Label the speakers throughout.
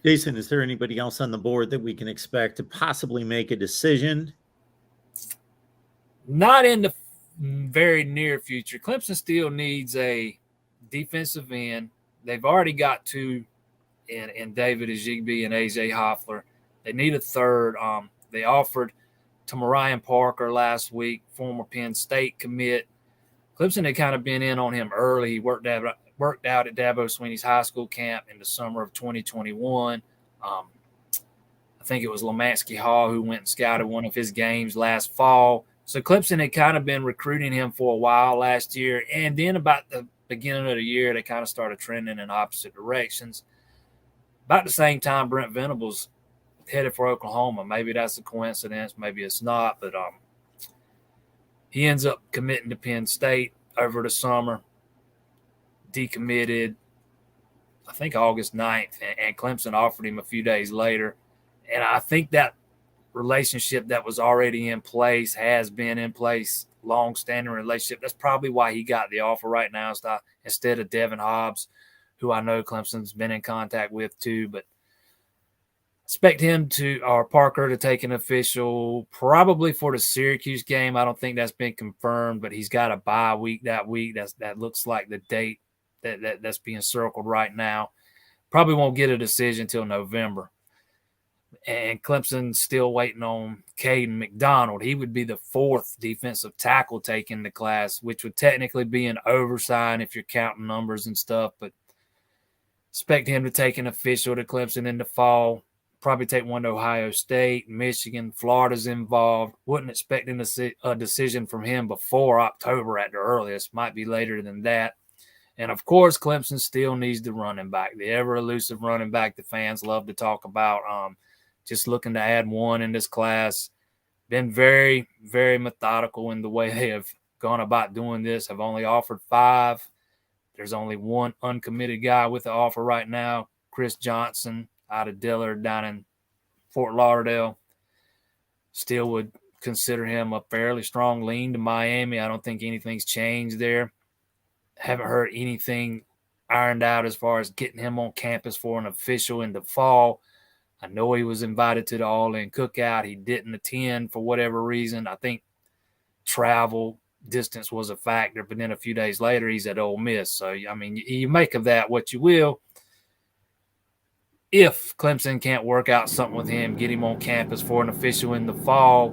Speaker 1: Jason, is there anybody else on the board that we can expect to possibly make a decision?
Speaker 2: Not in the very near future. Clemson still needs a defensive end. They've already got two in David Ajigbe and AJ Hoffler. They need a third. They offered to Mariah Parker last week, former Penn State commit. Clemson had kind of been in on him early. He worked out at Dabo Sweeney's high school camp in the summer of 2021. I think it was Lemansky Hall who went and scouted one of his games last fall. So Clemson had kind of been recruiting him for a while last year. And then about the beginning of the year, they kind of started trending in opposite directions. About the same time, Brent Venables headed for Oklahoma. Maybe that's a coincidence. Maybe it's not. But he ends up committing to Penn State over the summer. Decommitted, I think, August 9th. And Clemson offered him a few days later. And I think that relationship that was already in place has been in place, long-standing relationship. That's probably why he got the offer right now instead of Devin Hobbs, who I know Clemson's been in contact with too. But expect him or Parker to take an official probably for the Syracuse game. I don't think that's been confirmed, but he's got a bye week that week. That looks like the date that's being circled right now. Probably won't get a decision until November. And Clemson's still waiting on Kaden McDonald. He would be the fourth defensive tackle taken the class, which would technically be an oversight if you're counting numbers and stuff. But expect him to take an official to Clemson in the fall. Probably take one to Ohio State, Michigan, Florida's involved. Wouldn't expect a decision from him before October at the earliest. Might be later than that. And, of course, Clemson still needs the running back, the ever-elusive running back the fans love to talk about. Just looking to add one in this class. Been very, very methodical in the way they have gone about doing this. Have only offered 5. There's only one uncommitted guy with the offer right now, Chris Johnson out of Dillard down in Fort Lauderdale. Still would consider him a fairly strong lean to Miami. I don't think anything's changed there. Haven't heard anything ironed out as far as getting him on campus for an official in the fall. I know he was invited to the All-In Cookout. He didn't attend for whatever reason. I think travel distance was a factor, but then a few days later he's at Ole Miss. So, I mean, you make of that what you will. If Clemson can't work out something with him, get him on campus for an official in the fall,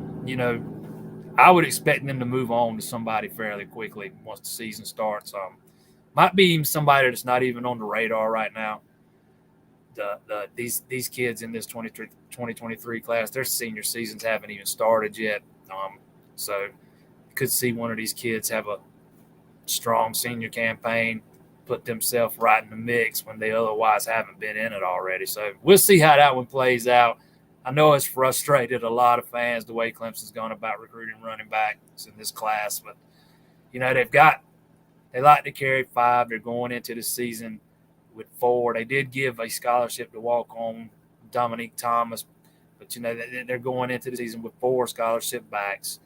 Speaker 2: I would expect them to move on to somebody fairly quickly once the season starts. Might be even somebody that's not even on the radar right now. These kids in this 2023 class, their senior seasons haven't even started yet. So you could see one of these kids have a strong senior campaign, put themselves right in the mix when they otherwise haven't been in it already. So we'll see how that one plays out. I know it's frustrated a lot of fans the way Clemson's gone about recruiting running backs in this class, but they like to carry 5. They're going into the season with 4. They did give a scholarship to walk-on Dominique Thomas, but they're going into the season with 4 scholarship backs: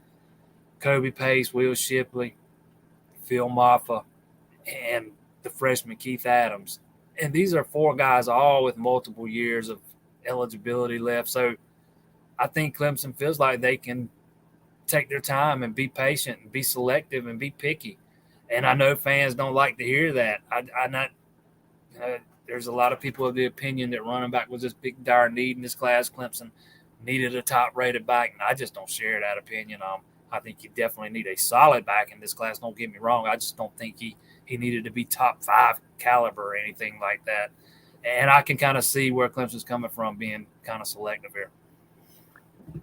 Speaker 2: Kobe Pace, Will Shipley, Phil Maffa, and the freshman Keith Adams. And these are 4 guys all with multiple years of eligibility left. So I think Clemson feels like they can take their time and be patient and be selective and be picky. And I know fans don't like to hear that. There's a lot of people of the opinion that running back was this big dire need in this class. Clemson needed a top-rated back, and I just don't share that opinion. I think you definitely need a solid back in this class. Don't get me wrong. I just don't think he needed to be top 5 caliber or anything like that. And I can kind of see where Clemson's coming from being kind of selective here.